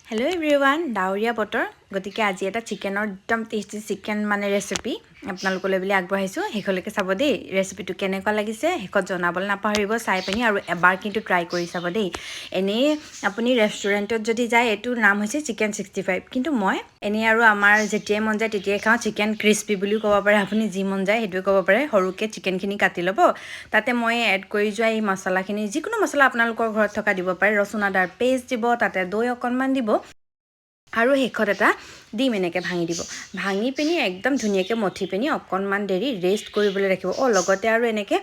Hello everyone, ডাউৰিয়া বতৰ গতিকে আজি এটা চিকেনৰ একদম টেস্টি চিকেন মানে ৰেচিপি আপোনালোকলৈ বুলি আগবঢ়াইছো হেকলৈকে চাব দেই ৰেচিপিটো কেনেকুৱা লাগিছে হেকত জনাবলৈ নাপাহৰিব চাই পিনি আৰু এবাৰ কিন্তু ট্ৰাই কৰি চাব দেই এনে আপুনি ৰেষ্টুৰেণ্টত যদি যায় এটো নাম হৈছে চিকেন 65 কিন্তু মই এনে আৰু আমাৰ যেতিয়াই মন যায় তেতিয়াই খাওঁ চিকেন ক্ৰিস্পি বুলি ক'ব পাৰে আপুনি যি মন যায় হেতুৱে ক'ব পাৰে হৰুকে চিকেনখিনি কাটি ল'ব তাতে মই এড কৰি যোৱা এই মছলাখিনি যিকোনো মছলা আপোনালোকৰ ঘৰত থকা দিব পাৰে ৰসুন আদাৰ পেষ্ট দিব তাতে দৈ অকণমান দিব আৰু হেকত এটা ডিম এনেকৈ ভাঙি দিব ভাঙি পিনি একদম ধুনীয়াকৈ মঠি পিনি অকণমান দেৰি ৰেষ্ট কৰিবলৈ ৰাখিব লগতে আৰু এনেকৈ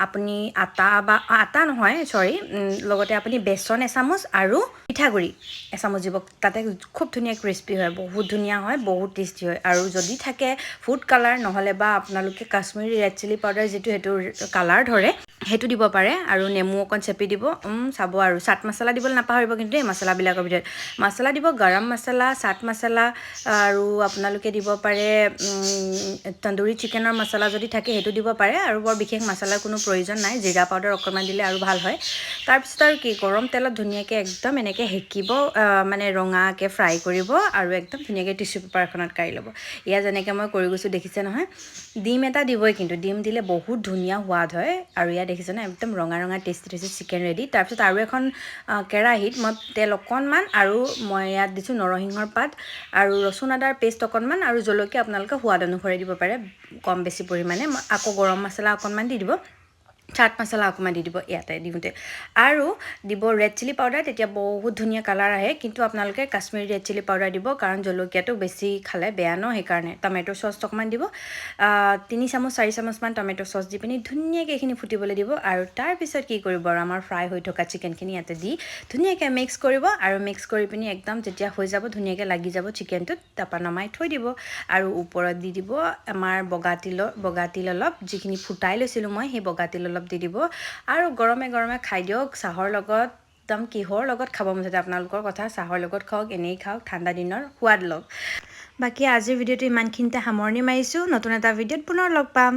আপুনি আটা নহয় সৰি লগতে আপুনি বেসন এচামুচ আৰু পিঠাগুৰি এচামুচ দিব তাতে খুব ধুনীয়া ক্ৰিস্পি হয় বহুত ধুনীয়া হয় বহুত টেস্টি হয় আৰু যদি থাকে ফুড কালাৰ নহলে বা আপোনালোকে কাশ্মীৰী ৰেড চিলি পাউডাৰ যেটো হেতু কালাৰ ধৰে হেতু দিব পাৰে আৰু নেমু অকণ চেপি দিব চাব আৰু চাট মছলা দিবলৈ নাপাহৰিব কিন্তু এই মছলাবিলাকৰ ভিতৰত মছলা দিব গৰম মছলা চাট মছলা আৰু আপোনালোকে দিব পাৰে তন্দুৰী চিকেনৰ মছলা যদি থাকে হেতু দিব পাৰে আৰু বৰ বিশেষ মছলাৰ কোনো প্ৰয়োজন নাই জিৰা পাউডাৰ অকণমান দিলে আৰু ভাল হয় তাৰ পিছত আৰু কি গৰম তেলত ধুনীয়াকৈ একদম এনেকৈ হেকিব মানে ৰঙাকৈ ফ্ৰাই কৰিব আৰু একদম ধুনীয়াকৈ টিস্যু পেপাৰ এখনত কাঢ়ি ল'ব ইয়া যেনেকৈ মই কৰি গৈছো দেখিছে নহয় ডিম এটা দিবই কিন্তু ডিম দিলে বহুত ধুনীয়া সোৱাদ হয় আৰু ইয়া দেখিছে না একদম ৰঙা ৰঙা টেস্টি চিকেন ৰেডি তাৰ পিছত আৰু এখন কেৰাহীত মই তেল অকণমান আৰু মই ইয়াত দিছো নৰসিংহৰ পাত আৰু ৰসুন আদাৰ পেষ্ট অকণমান আৰু জলকীয়া আপোনালোকে সোৱাদ অনুসৰি দিব পাৰে কম বেছি পৰিমাণে আকৌ গৰম মছলা অকণমান দি দিব চাট মছলা অকণমান দি দিব ইয়াতে দিওঁতে আৰু দিব ৰেড চিলি পাউডাৰ তেতিয়া বহুত ধুনীয়া কালাৰ আহে কিন্তু আপোনালোকে কাশ্মীৰী ৰেড চিলি পাউডাৰ দিব কাৰণ জলকীয়াটো বেছি খালে বেয়া ন সেইকাৰণে টমেটো চচ অকণমান দিব 3 চামুচ 4 চামুচমান টমেটো চচ দি পিনি ধুনীয়াকৈ এইখিনি ফুটিবলৈ দিব আৰু তাৰ পিছত কি কৰিব আৰু আমাৰ ফ্ৰাই হৈ থকা চিকেনখিনি ইয়াতে দি ধুনীয়াকৈ মিক্স কৰিব আৰু মিক্স কৰি পিনি একদম যেতিয়া হৈ যাব ধুনীয়াকৈ লাগি যাব চিকেনটোত তাপা নমাই থৈ দিব আৰু ওপৰত দি দিব আমাৰ বগা তিল অলপ যিখিনি ফুটাই লৈছিলো মই সেই বগা তিল অলপ দি দিব আৰু গৰমে গৰমে খাই দিয়ক চাহৰ লগত একদম কিহৰ লগত খাব মন যায় আপোনালোকৰ কথা চাহৰ লগত খাওক এনেই খাওক ঠাণ্ডা দিনৰ সোৱাদ লওক বাকি আজিৰ ভিডিঅ'টো ইমানখিনিতে সামৰণি মাৰিছো নতুন এটা ভিডিঅ'ত পুনৰ লগ পাম